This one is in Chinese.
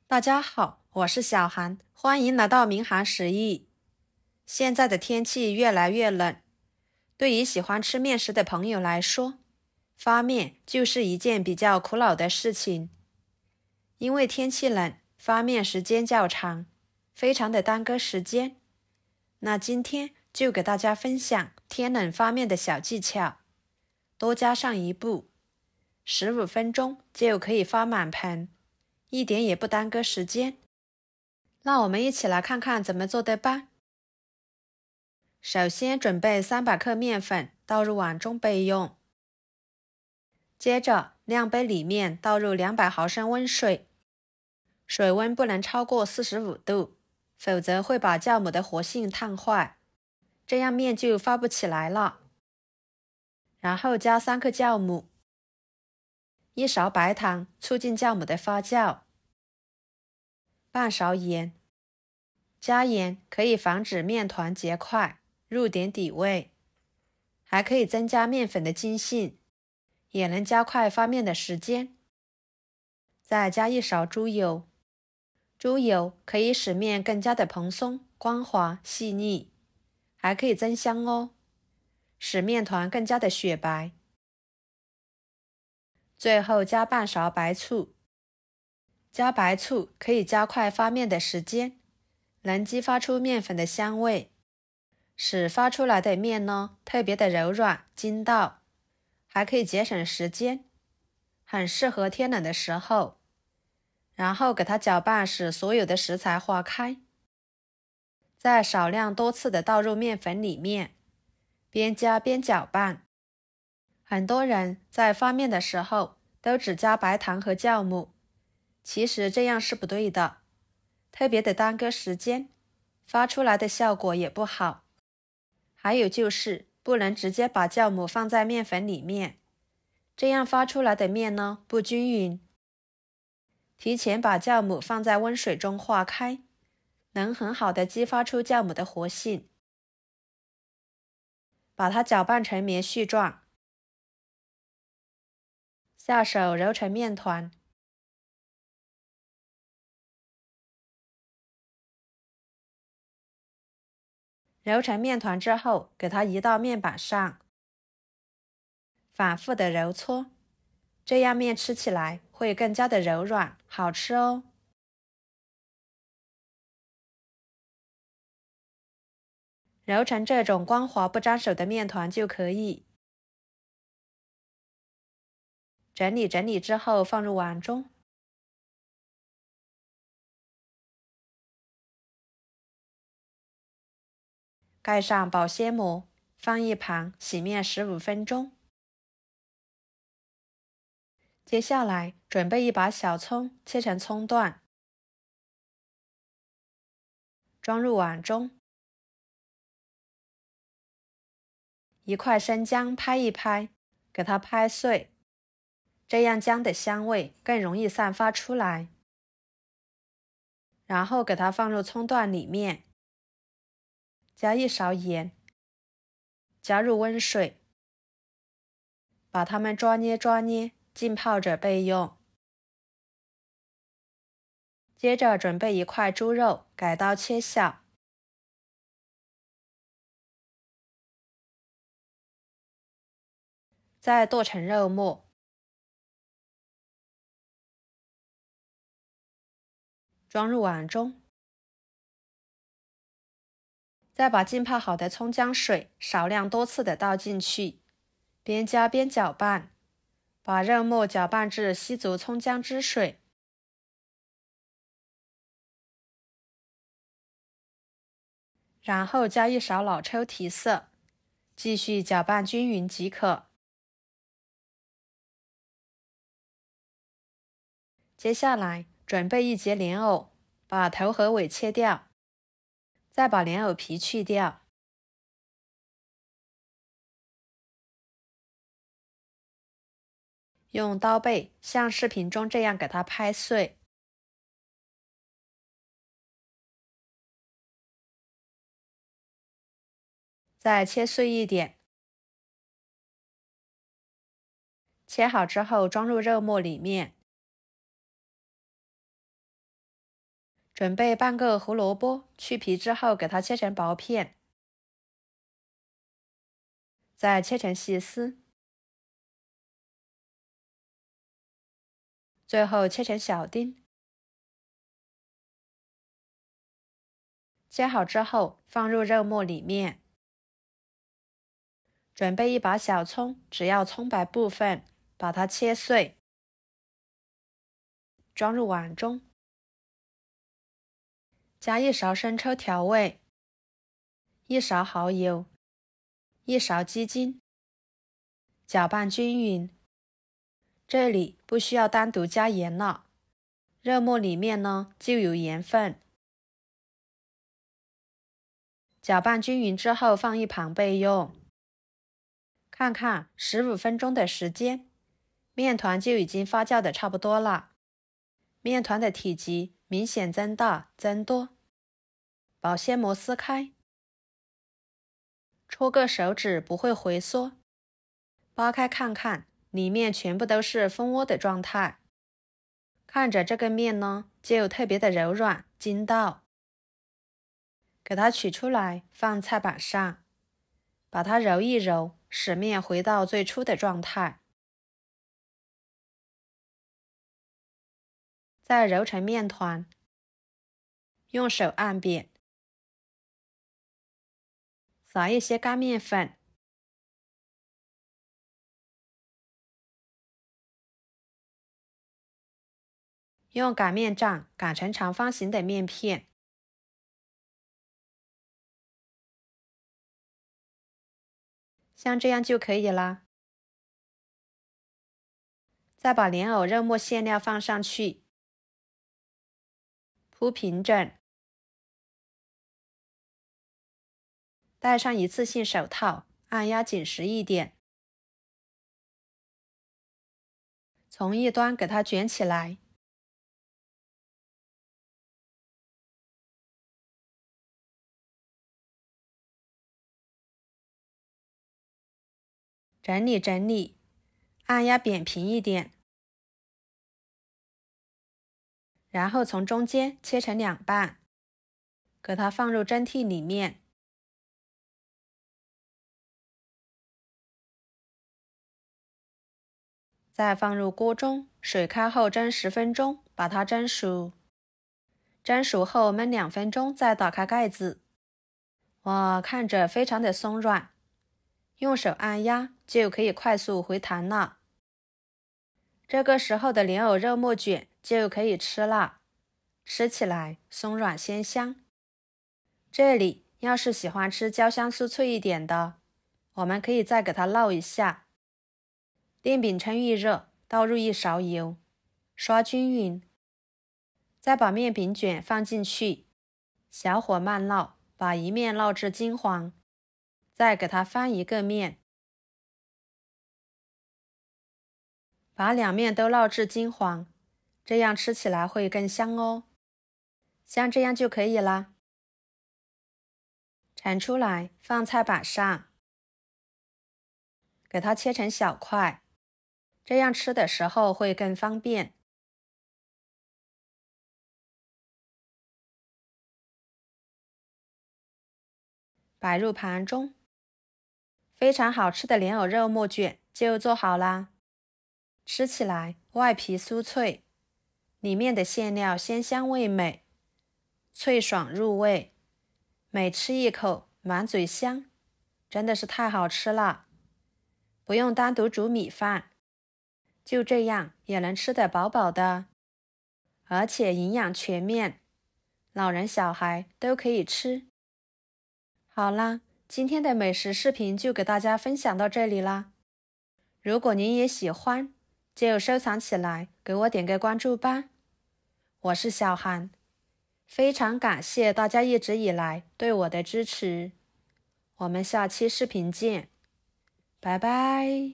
大家好，我是小韩，欢迎来到民航食艺。现在的天气越来越冷，对于喜欢吃面食的朋友来说，发面就是一件比较苦恼的事情。因为天气冷，发面时间较长，非常的耽搁时间。那今天就给大家分享天冷发面的小技巧，多加上一步，15分钟就可以发满盆，一点也不耽搁时间。那我们一起来看看怎么做的吧。首先准备300克面粉，倒入碗中备用。接着量杯里面倒入200毫升温水，水温不能超过45度，否则会把酵母的活性烫坏，这样面就发不起来了。然后加3克酵母，1勺白糖，促进酵母的发酵，半勺盐。加盐可以防止面团结块，入点底味，还可以增加面粉的筋性，也能加快发面的时间。再加1勺猪油，猪油可以使面更加的蓬松、光滑、细腻，还可以增香哦，使面团更加的雪白。最后加半勺白醋，加白醋可以加快发面的时间，能激发出面粉的香味，使发出来的面呢特别的柔软筋道，还可以节省时间，很适合天冷的时候。然后给它搅拌，使所有的食材化开，再少量多次的倒入面粉里面，边加边搅拌。很多人在发面的时候都只加白糖和酵母，其实这样是不对的，特别的耽搁时间，发出来的效果也不好。还有就是不能直接把酵母放在面粉里面，这样发出来的面呢不均匀。提前把酵母放在温水中化开，能很好的激发出酵母的活性。把它搅拌成棉絮状，下手揉成面团。揉成面团之后，给它移到面板上，反复的揉搓，这样面吃起来会更加的柔软，好吃哦。揉成这种光滑不粘手的面团就可以。整理之后放入碗中，盖上保鲜膜，放一旁洗面15分钟。接下来准备一把小葱，切成葱段，装入碗中。一块生姜拍一拍，给它拍碎，这样姜的香味更容易散发出来。然后给它放入葱段里面，加1勺盐，加入温水，把它们抓捏，浸泡着备用。接着准备一块猪肉，改刀切小，再剁成肉末，装入碗中。再把浸泡好的葱姜水少量多次的倒进去，边加边搅拌，把肉末搅拌至吸足葱姜汁水。然后加1勺老抽提色，继续搅拌均匀即可。接下来准备1节莲藕，把头和尾切掉，再把莲藕皮去掉。用刀背像视频中这样给它拍碎。再切碎一点，切好之后装入肉末里面，准备半个胡萝卜，去皮之后给它切成薄片，再切成细丝，最后切成小丁。切好之后放入肉末里面，准备一把小葱，只要葱白部分，把它切碎，装入碗中，加1勺生抽调味，1勺蚝油，1勺鸡精，搅拌均匀。这里不需要单独加盐了，肉末里面呢就有盐分。搅拌均匀之后放一旁备用。看看15分钟的时间，面团就已经发酵的差不多了，面团的体积明显增大增多，保鲜膜撕开，戳个手指不会回缩，扒开看看，里面全部都是蜂窝的状态，看着这个面呢就特别的柔软筋道。给它取出来放菜板上，把它揉一揉，使面回到最初的状态，再揉成面团，用手按扁，撒一些干面粉，用擀面杖擀成长方形的面片，像这样就可以啦。再把莲藕肉末馅料放上去，铺平整，戴上一次性手套，按压紧实一点，从一端给它卷起来，整理整理，按压扁平一点，然后从中间切成2半，给它放入蒸屉里面，再放入锅中，水开后蒸10分钟，把它蒸熟。蒸熟后焖2分钟，再打开盖子。哇，看着非常的松软，用手按压就可以快速回弹了。这个时候的莲藕肉末卷就可以吃了，吃起来松软鲜香。这里要是喜欢吃焦香酥脆一点的，我们可以再给它烙一下。电饼趁预热，倒入1勺油，刷均匀，再把面饼卷放进去，小火慢烙，把一面烙至金黄，再给它翻一个面，把2面都烙至金黄，这样吃起来会更香哦。像这样就可以啦。盛出来放菜板上，给它切成小块，这样吃的时候会更方便。摆入盘中，非常好吃的莲藕肉末卷就做好啦。吃起来外皮酥脆，里面的馅料鲜香味美，脆爽入味，每吃一口满嘴香，真的是太好吃了。不用单独煮米饭，就这样也能吃得饱饱的，而且营养全面，老人小孩都可以吃。好啦，今天的美食视频就给大家分享到这里啦。如果您也喜欢，就收藏起来，给我点个关注吧。我是小韩，非常感谢大家一直以来对我的支持。我们下期视频见，拜拜。